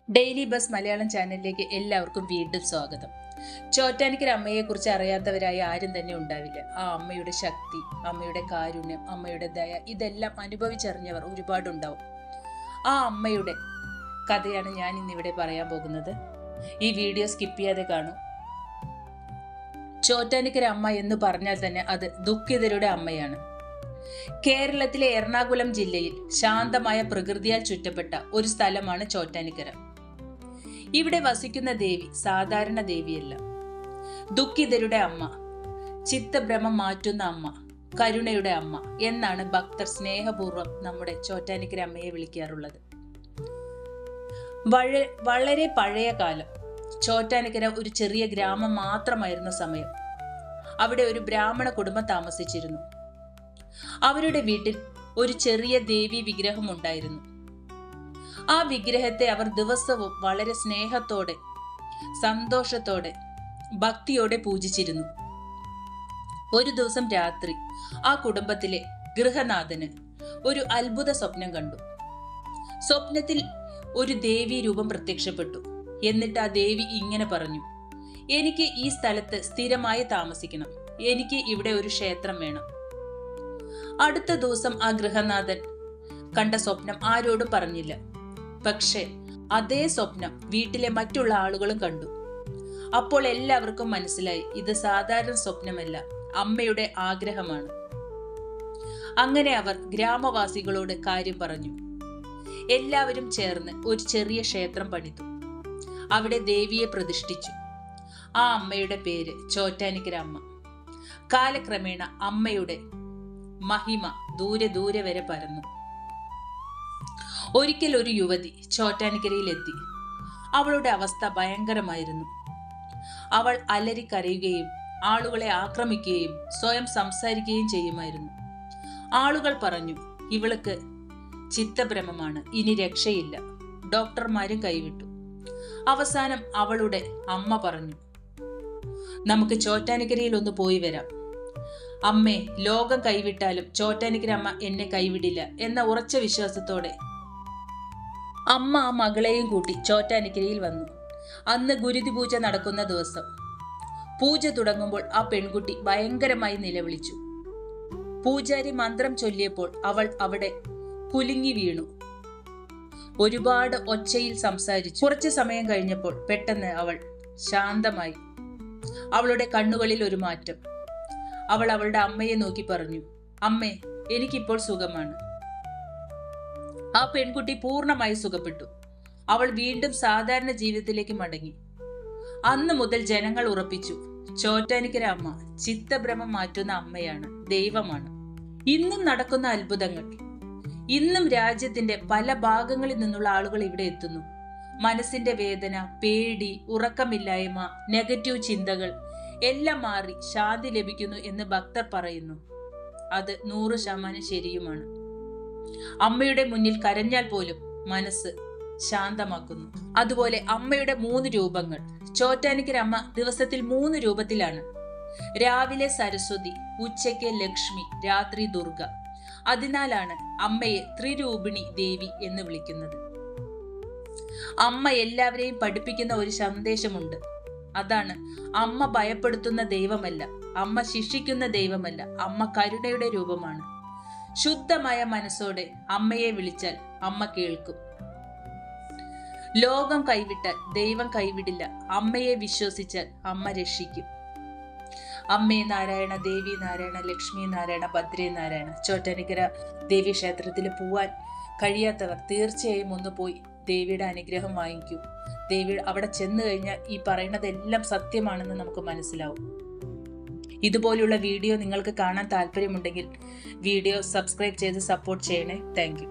Daily bus Malayalam ചാനലിലേക്ക് എല്ലാവർക്കും വീണ്ടും സ്വാഗതം. ചോറ്റാനിക്കര അമ്മയെക്കുറിച്ച് അറിയാത്തവരായി ആരും തന്നെ ഉണ്ടാവില്ല. ആ അമ്മയുടെ ശക്തി, അമ്മയുടെ കാരുണ്യം, അമ്മയുടെ ദയ ഇതെല്ലാം അനുഭവിച്ചറിഞ്ഞവർ ഒരുപാടുണ്ടാവും. ആ അമ്മയുടെ കഥയാണ് ഞാൻ ഇന്നിവിടെ പറയാൻ പോകുന്നത്. ഈ വീഡിയോ സ്കിപ്പ് ചെയ്യാതെ കാണൂ. ചോറ്റാനിക്കര അമ്മ എന്ന് പറഞ്ഞാൽ തന്നെ അത് ദുഃഖിതരുടെ അമ്മയാണ്. കേരളത്തിലെ എറണാകുളം ജില്ലയിൽ ശാന്തമായ പ്രകൃതിയാൽ ചുറ്റപ്പെട്ട ഒരു സ്ഥലമാണ് ചോറ്റാനിക്കര. ഇവിടെ വസിക്കുന്ന ദേവി സാധാരണ ദേവിയല്ല. ദുഃഖിതരുടെ അമ്മ, ചിത്തഭ്രമം മാറ്റുന്ന അമ്മ, കരുണയുടെ അമ്മ എന്നാണ് ഭക്തർ സ്നേഹപൂർവ്വം നമ്മുടെ ചോറ്റാനിക്കര അമ്മയെ വിളിക്കാറുള്ളത്. വളരെ പഴയ കാലം ചോറ്റാനിക്കര ഒരു ചെറിയ ഗ്രാമം മാത്രമായിരുന്ന സമയം അവിടെ ഒരു ബ്രാഹ്മണ കുടുംബം താമസിച്ചിരുന്നു. അവരുടെ വീട്ടിൽ ഒരു ചെറിയ ദേവി വിഗ്രഹം ഉണ്ടായിരുന്നു. ആ വിഗ്രഹത്തെ അവർ ദിവസവും വളരെ സ്നേഹത്തോടെ, സന്തോഷത്തോടെ, ഭക്തിയോടെ പൂജിച്ചിരുന്നു. ഒരു ദിവസം രാത്രി ആ കുടുംബത്തിലെ ഗൃഹനാഥന് ഒരു അത്ഭുത സ്വപ്നം കണ്ടു. സ്വപ്നത്തിൽ ഒരു ദേവി രൂപം പ്രത്യക്ഷപ്പെട്ടു. എന്നിട്ട് ആ ദേവി ഇങ്ങനെ പറഞ്ഞു: എനിക്ക് ഈ സ്ഥലത്ത് സ്ഥിരമായി താമസിക്കണം. എനിക്ക് ഇവിടെ ഒരു ക്ഷേത്രം വേണം. അടുത്ത ദിവസം ആ ഗൃഹനാഥൻ കണ്ട സ്വപ്നം ആരോടും പറഞ്ഞില്ല. പക്ഷെ അതേ സ്വപ്നം വീട്ടിലെ മറ്റുള്ള ആളുകളും കണ്ടു. അപ്പോൾ എല്ലാവർക്കും മനസ്സിലായി, ഇത് സാധാരണ സ്വപ്നമല്ല, അമ്മയുടെ ആഗ്രഹമാണ്. അങ്ങനെ അവർ ഗ്രാമവാസികളോട് കാര്യം പറഞ്ഞു. എല്ലാവരും ചേർന്ന് ഒരു ചെറിയ ക്ഷേത്രം പണിതു. അവിടെ ദേവിയെ പ്രതിഷ്ഠിച്ചു. ആ അമ്മയുടെ പേര് ചോറ്റാനിക്കര അമ്മ. കാലക്രമേണ അമ്മയുടെ മഹിമ ദൂരെ ദൂരെ വരെ പരന്നു. ഒരിക്കൽ ഒരു യുവതി ചോറ്റാനിക്കരയിൽ എത്തി. അവളുടെ അവസ്ഥ ഭയങ്കരമായിരുന്നു. അവൾ അലറിക്കരയുകയും ആളുകളെ ആക്രമിക്കുകയും സ്വയം സംസാരിക്കുകയും ചെയ്യുമായിരുന്നു. ആളുകൾ പറഞ്ഞു, ഇവൾക്ക് ചിത്തഭ്രമമാണ്, ഇനി രക്ഷയില്ല. ഡോക്ടർമാരും കൈവിട്ടു. അവസാനം അവളുടെ അമ്മ പറഞ്ഞു, നമുക്ക് ചോറ്റാനിക്കരയിൽ ഒന്ന് പോയി വരാം. അമ്മേ, ലോകം കൈവിട്ടാലും ചോറ്റാനിക്കര അമ്മ എന്നെ കൈവിടില്ല എന്ന ഉറച്ച വിശ്വാസത്തോടെ അമ്മ ആ മകളെയും കൂട്ടി ചോറ്റാനിക്കരയിൽ വന്നു. അന്ന് ഗുരുതി പൂജ നടക്കുന്ന ദിവസം. പൂജ തുടങ്ങുമ്പോൾ ആ പെൺകുട്ടി ഭയങ്കരമായി നിലവിളിച്ചു. പൂജാരി മന്ത്രം ചൊല്ലിയപ്പോൾ അവൾ അവിടെ കുലുങ്ങി വീണു. ഒരുപാട് ഒച്ചയിൽ സംസാരിച്ചു. കുറച്ചു സമയം കഴിഞ്ഞപ്പോൾ പെട്ടെന്ന് അവൾ ശാന്തമായി. അവളുടെ കണ്ണുകളിൽ ഒരു മാറ്റം. അവൾ അവളുടെ അമ്മയെ നോക്കി പറഞ്ഞു, അമ്മേ, എനിക്കിപ്പോൾ സുഖമാണ്. ആ പെൺകുട്ടി പൂർണ്ണമായി സുഖപ്പെട്ടു. അവൾ വീണ്ടും സാധാരണ ജീവിതത്തിലേക്ക് മടങ്ങി. അന്ന് മുതൽ ജനങ്ങൾ ഉറപ്പിച്ചു, ചോറ്റാനിക്കര അമ്മ ചിത്തഭ്രമം മാറ്റുന്ന അമ്മയാണ്, ദൈവമാണ്. ഇന്നും നടക്കുന്ന അത്ഭുതങ്ങൾ. ഇന്നും രാജ്യത്തിന്റെ പല ഭാഗങ്ങളിൽ നിന്നുള്ള ആളുകൾ ഇവിടെ എത്തുന്നു. മനസ്സിന്റെ വേദന, പേടി, ഉറക്കമില്ലായ്മ, നെഗറ്റീവ് ചിന്തകൾ എല്ലാം മാറി ശാന്തി ലഭിക്കുന്നു എന്ന് ഭക്തർ പറയുന്നു. അത് 100% ശരിയുമാണ്. അമ്മയുടെ മുന്നിൽ കരഞ്ഞാൽ പോലും മനസ്സ് ശാന്തമാക്കുന്നു. അതുപോലെ അമ്മയുടെ 3 രൂപങ്ങൾ. ചോറ്റാനിക്കര അമ്മ ദിവസത്തിൽ 3 രൂപത്തിലാണ്. രാവിലെ സരസ്വതി, ഉച്ചയ്ക്ക് ലക്ഷ്മി, രാത്രി ദുർഗ. അതിനാലാണ് അമ്മയെ ത്രിരൂപിണി ദേവി എന്ന് വിളിക്കുന്നത്. അമ്മ എല്ലാവരെയും പഠിപ്പിക്കുന്ന ഒരു സന്ദേശമുണ്ട്. അതാണ്, അമ്മ ഭയപ്പെടുത്തുന്ന ദൈവമല്ല, അമ്മ ശിക്ഷിക്കുന്ന ദൈവമല്ല, അമ്മ കരുണയുടെ രൂപമാണ്. ശുദ്ധമായ മനസ്സോടെ അമ്മയെ വിളിച്ചാൽ അമ്മ കേൾക്കും. ലോകം കൈവിട്ടാൽ ദൈവം കൈവിടില്ല. അമ്മയെ വിശ്വസിച്ചാൽ അമ്മ രക്ഷിക്കും. അമ്മേ നാരായണ, ദേവി നാരായണ, ലക്ഷ്മി നാരായണ, ഭദ്രേ നാരായണ. ചോറ്റാനിക്കര ദേവി ക്ഷേത്രത്തിൽ പോവാൻ കഴിയാത്തവർ തീർച്ചയായും ഒന്ന് പോയി ദേവിയുടെ അനുഗ്രഹം വാങ്ങിക്കൂ. ദേവി അവിടെ ചെന്ന് കഴിഞ്ഞാൽ ഈ പറയുന്നതെല്ലാം സത്യമാണെന്ന് നമുക്ക് മനസ്സിലാവും. ഇതുപോലുള്ള വീഡിയോ നിങ്ങൾക്ക് കാണാൻ താല്പര്യമുണ്ടെങ്കിൽ വീഡിയോ സബ്സ്ക്രൈബ് ചെയ്ത് സപ്പോർട്ട് ചെയ്യണേ. Thank you.